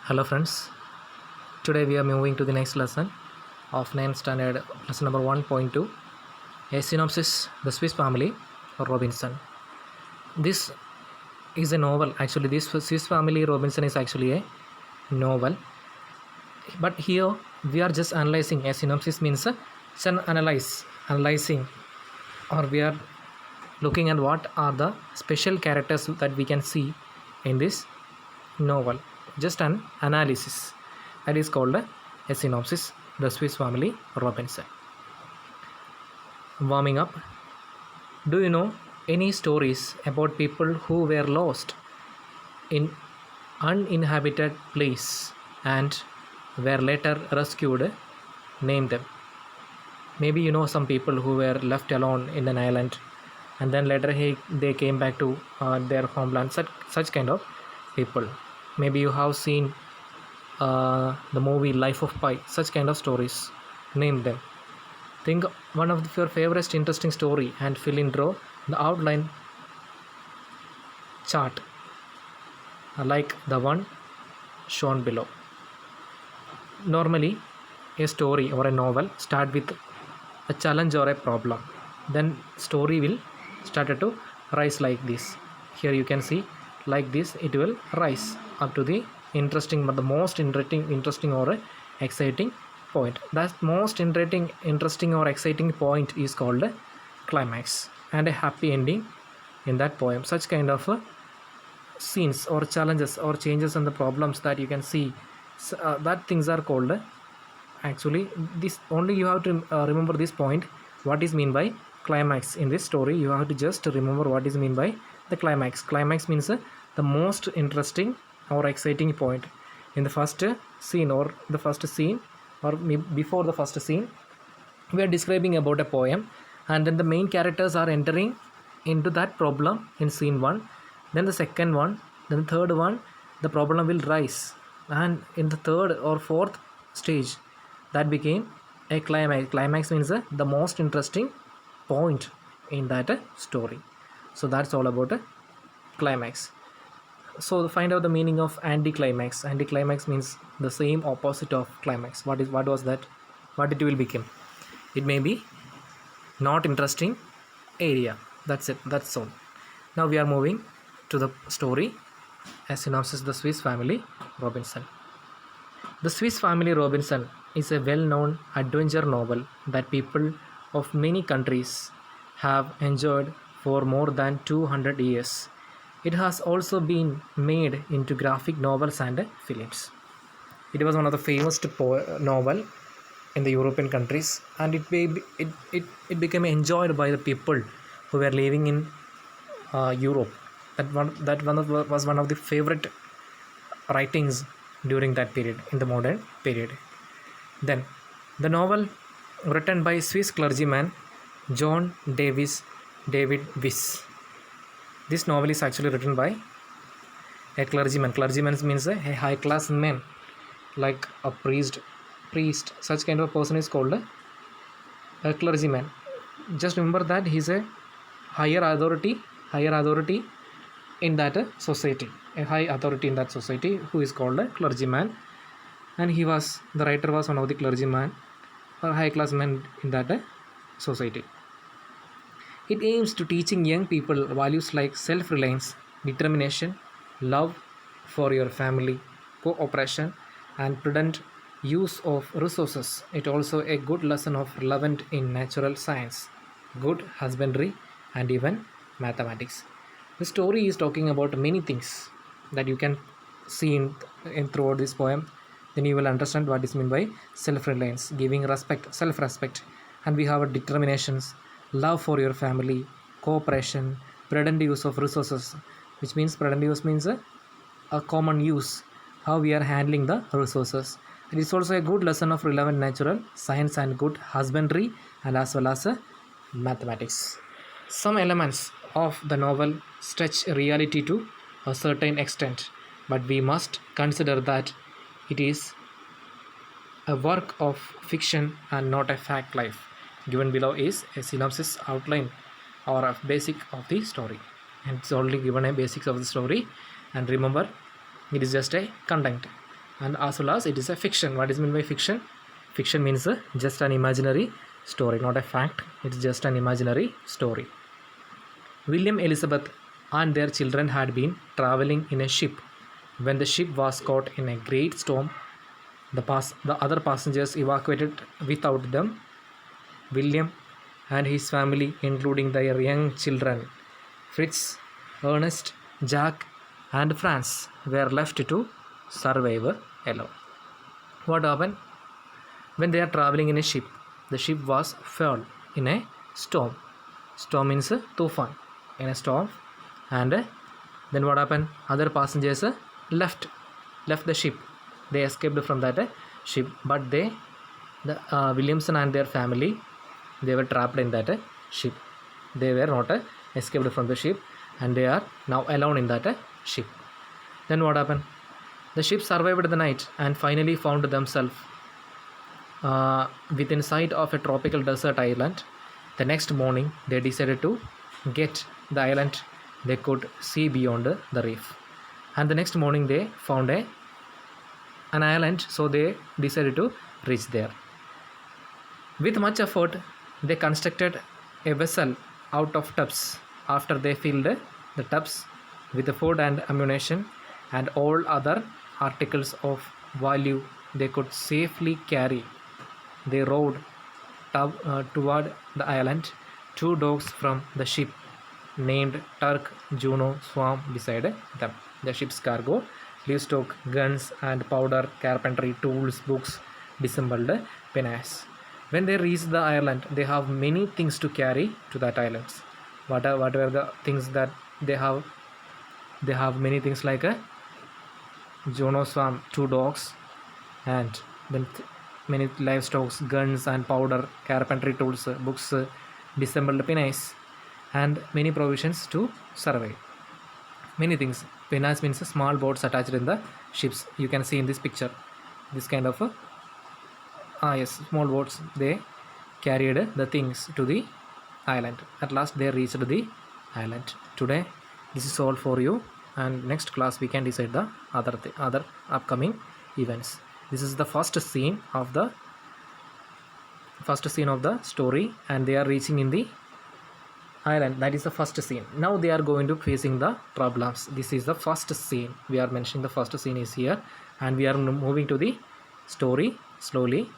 Hello friends, today we are moving to the next lesson of 9th standard, lesson number 1.2, a synopsis, The Swiss Family, Robinson. This is a novel. Actually, this Swiss Family Robinson is actually a novel, but here we are just analyzing. A synopsis means it's an analyzing, or we are looking at what are the special characters that we can see in this novel. Just an analysis. That is called a synopsis, The Swiss Family Robinson. Warming up. Do you know any stories about people who were lost in uninhabited place and were later rescued? Name them. Maybe you know some people who were left alone in an island and then later they came back to their homeland. Such kind of people. Maybe you have seen the movie Life of Pi, such kind of stories. Name them. Think one of your favorite interesting story and fill in draw the outline chart like the one shown below. Normally, a story or a novel start with a challenge or a problem. Then story will start to rise like this. Here you can see like this it will rise up to the interesting, but the most interesting or exciting point. That most interesting or exciting point is called a climax and a happy ending in that poem. Such kind of scenes or challenges or changes and the problems that you can see, that things are called actually this. Only you have to remember this point, what is mean by climax in this story. You have to just remember what is mean by the climax means the most interesting or exciting point in the first scene or the first scene or before the first scene. We are describing about a poem and then the main characters are entering into that problem in scene 1, then the second one, then the third one, the problem will rise, and in the third or fourth stage that became a climax means the most interesting point in that story. So that's all about a climax. So find out the meaning of anticlimax. Anticlimax means the same opposite of climax. What was that? What it will become? It may be not interesting area. That's it. That's all. Now we are moving to the story. A synopsis: The Swiss Family Robinson. The Swiss Family Robinson is a well-known adventure novel that people of many countries have enjoyed for more than 200 years. It has also been made into graphic novels and films. It was one of the famous novel in the European countries, and it became enjoyed by the people who were living in Europe. Was one of the favorite writings during that period, in the modern period. Then the novel, written by Swiss clergyman John David Wyss. This novel is actually written by a clergyman. Clergyman means a high class man, like a priest. Such kind of person is called a clergyman. Just remember that he is a higher authority in that society, a high authority in that society, who is called a clergyman. And the writer was one of the clergyman or high class men in that society. It aims to teaching young people values like self-reliance, determination, love for your family, cooperation, and prudent use of resources. It also a good lesson of relevant in natural science, good husbandry, and even mathematics. The story is talking about many things that you can see in throughout this poem. Then you will understand what is meant by self-reliance, giving respect, self-respect, and we have a determinations, love for your family, cooperation, prudent use of resources, which means prudent use means a common use, how we are handling the resources. It is also a good lesson of relevant natural science and good husbandry, and as well as mathematics. Some elements of the novel stretch reality to a certain extent, but we must consider that it is a work of fiction and not a fact life. Given below is a synopsis outline or a basic of the story, and it's only given a basics of the story, and remember it is just a content. and as well as it is a fiction. What is meant by fiction? Fiction means just an imaginary story, not a fact. It's just an imaginary story. William Elizabeth and their children had been traveling in a ship. When the ship was caught in a great storm, the other passengers evacuated without them. William and his family, including their young children, Fritz, Ernest, Jack, and Franz, were left to survive alone. What happened? When they are traveling in a ship, the ship was full in a storm. Storm means tufan, in a storm. And then what happened? Other passengers left the ship. They escaped from that ship, but Williamson and their family, they were trapped in that ship. They were not escaped from the ship, and they are now alone in that ship. Then what happened? The ship survived the night and finally found themselves within sight of a tropical desert island. The next morning, they decided to get the island they could see beyond the reef. And the next morning, they found an island, so they decided to reach there. With much effort, they constructed a vessel out of tubs. After they filled the tubs with the food and ammunition and all other articles of value they could safely carry, they rowed toward the island. 2 dogs from the ship named Turk, Juno swam beside them. The ship's cargo, livestock, guns and powder, carpentry tools, books, dissembled pinnace. When they reach the island, they have many things to carry to that island. What were the things that they have? They have many things like Juno swam, 2 dogs, and then many livestock, guns and powder, carpentry tools, books, dissembled pinnace, and many provisions to survive. Many things. Pinnace means small boats attached in the ships. You can see in this picture this kind of small boats. They carried the things to the island. At last they reached the island. Today this is all for you, and next class we can decide the other upcoming events. This is the first scene of the story, and they are reaching in the island. That is the first scene. Now they are going to facing the problems. This is the first scene. We are mentioning the first scene is here, and we are moving to the story slowly.